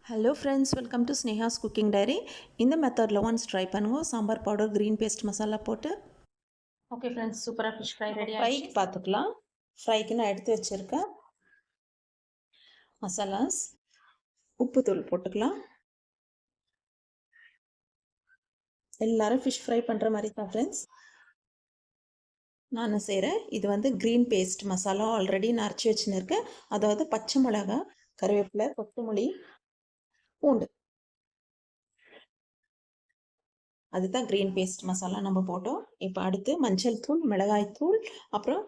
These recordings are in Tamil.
Hello friends, welcome to Sneha's cooking diary. இந்த மெத்தடில் ஒன்ஸ் ட்ரை பண்ணுவோம். Sambar powder, green paste masala போட்டு. ஓகே ஃப்ரெண்ட்ஸ், சூப்பராக ஃபிஷ் ஃப்ரை ரெடி. ஃப்ரைக்கு பார்த்துக்கலாம். ஃப்ரைக்கு நான் எடுத்து வச்சுருக்கேன் மசாலாஸ். உப்புத்தூள் போட்டுக்கலாம். எல்லோரும் ஃபிஷ் ஃப்ரை பண்ணுற மாதிரி தான் ஃப்ரெண்ட்ஸ் நான் செய்கிறேன். இது வந்து க்ரீன் பேஸ்ட் மசாலா ஆல்ரெடி நான் அரைச்சி வச்சுன்னு இருக்கேன். அதாவது பச்சை மிளகா, கருவேப்பிலை, கொத்தமல்லி, பூண்டு, அதுதான் க்ரீன் பேஸ்ட் மசாலா நம்ம போட்டோம். இப்போ அடுத்து மஞ்சள் தூள், மிளகாய் தூள், அப்புறம்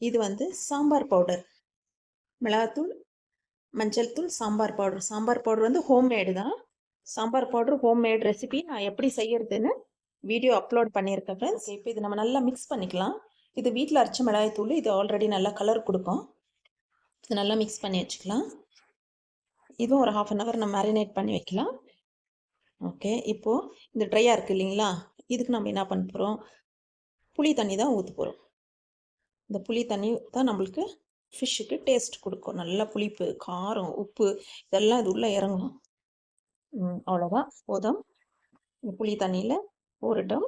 இது வந்து சாம்பார் பவுடர். மிளகாத்தூள், மஞ்சள் தூள், சாம்பார் பவுடர். சாம்பார் பவுடர் வந்து ஹோம்மேடு தான். சாம்பார் பவுடர் ஹோம்மேட் ரெசிபி நான் எப்படி செய்யறதுன்னு வீடியோ அப்லோட் பண்ணியிருக்கேன் ஃப்ரெண்ட்ஸ். இப்போ இது நம்ம நல்லா மிக்ஸ் பண்ணிக்கலாம். இது வீட்டில் அரைச்ச மிளகாய் தூள். இது ஆல்ரெடி நல்லா கலர் கொடுக்கும். இது நல்லா மிக்ஸ் பண்ணி வச்சுக்கலாம். இதுவும் ஒரு 1/2 hour நம்ம மேரினேட் பண்ணி வைக்கலாம். ஓகே, இப்போது இந்த ட்ரையாக இருக்குது இல்லைங்களா, இதுக்கு நம்ம என்ன பண்ண போகிறோம், புளி தண்ணி தான் ஊற்ற போகிறோம். இந்த புளி தண்ணி தான் நம்மளுக்கு ஃபிஷ்ஷுக்கு டேஸ்ட் கொடுக்கும். நல்லா புளிப்பு, காரம், உப்பு இதெல்லாம் இது உள்ளே இறங்கும். அவ்வளோதான், போதும். இந்த புளி தண்ணியில் போரட்டும்.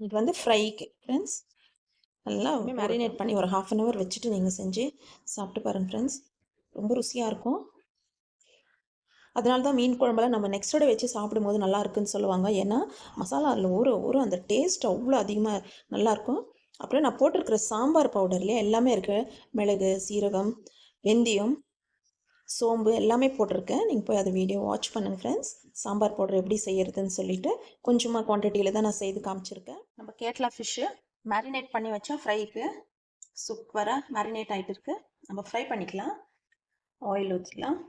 இது வந்து ஃப்ரைக்கு ஃப்ரெண்ட்ஸ். நல்லா மேரினேட் பண்ணி ஒரு 1/2 hour வச்சுட்டு நீங்கள் செஞ்சு சாப்பிட்டு பாருங்கள் ஃப்ரெண்ட்ஸ். ரொம்ப ருசியாக இருக்கும். அதனால தான் மீன் குழம்பெல்லாம் நம்ம நெக்ஸ்ட்டோட வச்சு சாப்பிடும்போது நல்லா இருக்குன்னு சொல்லுவாங்க. ஏன்னா மசாலா அதில் ஒரு அந்த டேஸ்ட் அவ்வளோ அதிகமாக நல்லாயிருக்கும். அப்புறம் நான் போட்டிருக்கிற சாம்பார் பவுடர்லேயே எல்லாமே இருக்குது. மிளகு, சீரகம், வெந்தயம், சோம்பு எல்லாமே போட்டிருக்கேன். நீங்கள் போய் அதை வீடியோ வாட்ச் பண்ணுங்கள் ஃப்ரெண்ட்ஸ். சாம்பார் பவுடர் எப்படி செய்யறதுன்னு சொல்லிட்டு கொஞ்சமாக குவான்டிட்டியில் தான் நான் செய்து காமிச்சிருக்கேன். நம்ம கேட்லா ஃபிஷ்ஷு மேரினேட் பண்ணி வச்சா ஃப்ரைக்கு சூப்பராக மேரினேட் ஆகிட்டு இருக்கு. நம்ம ஃப்ரை பண்ணிக்கலாம். ஆயில் ஊற்றிக்கலாம்.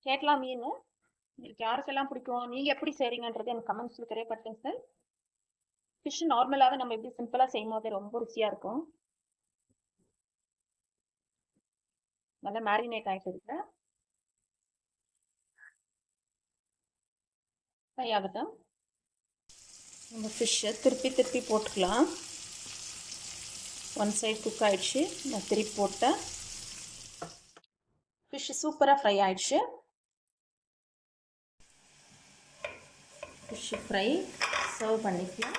கேட்லா மீன் உங்களுக்கு யாருக்கெல்லாம் பிடிக்கும், நீங்கள் எப்படி செய்கிறீங்கன்றது எனக்கு கமெண்ட்ஸில் தெரியப்படுத்துங்க சார். ஃபிஷ் நார்மலாகவே நம்ம எப்படி சிம்பிளாக செய்யும் போதே ரொம்ப ருசியாக இருக்கும். நல்லா மேரினேட் ஆகிட்டு இருக்கு. ஃப்ரை ஆகட்டும். நம்ம ஃபிஷ்ஷை திருப்பி போட்டுக்கலாம். ஒன் சைடு குக் ஆகிடுச்சு. நான் திருப்பி போட்டேன். ஃபிஷ் சூப்பராக ஃப்ரை ஆகிடுச்சு. ஃபிஷ் ஃப்ரை சர்வ் பண்ணிக்கலாம்.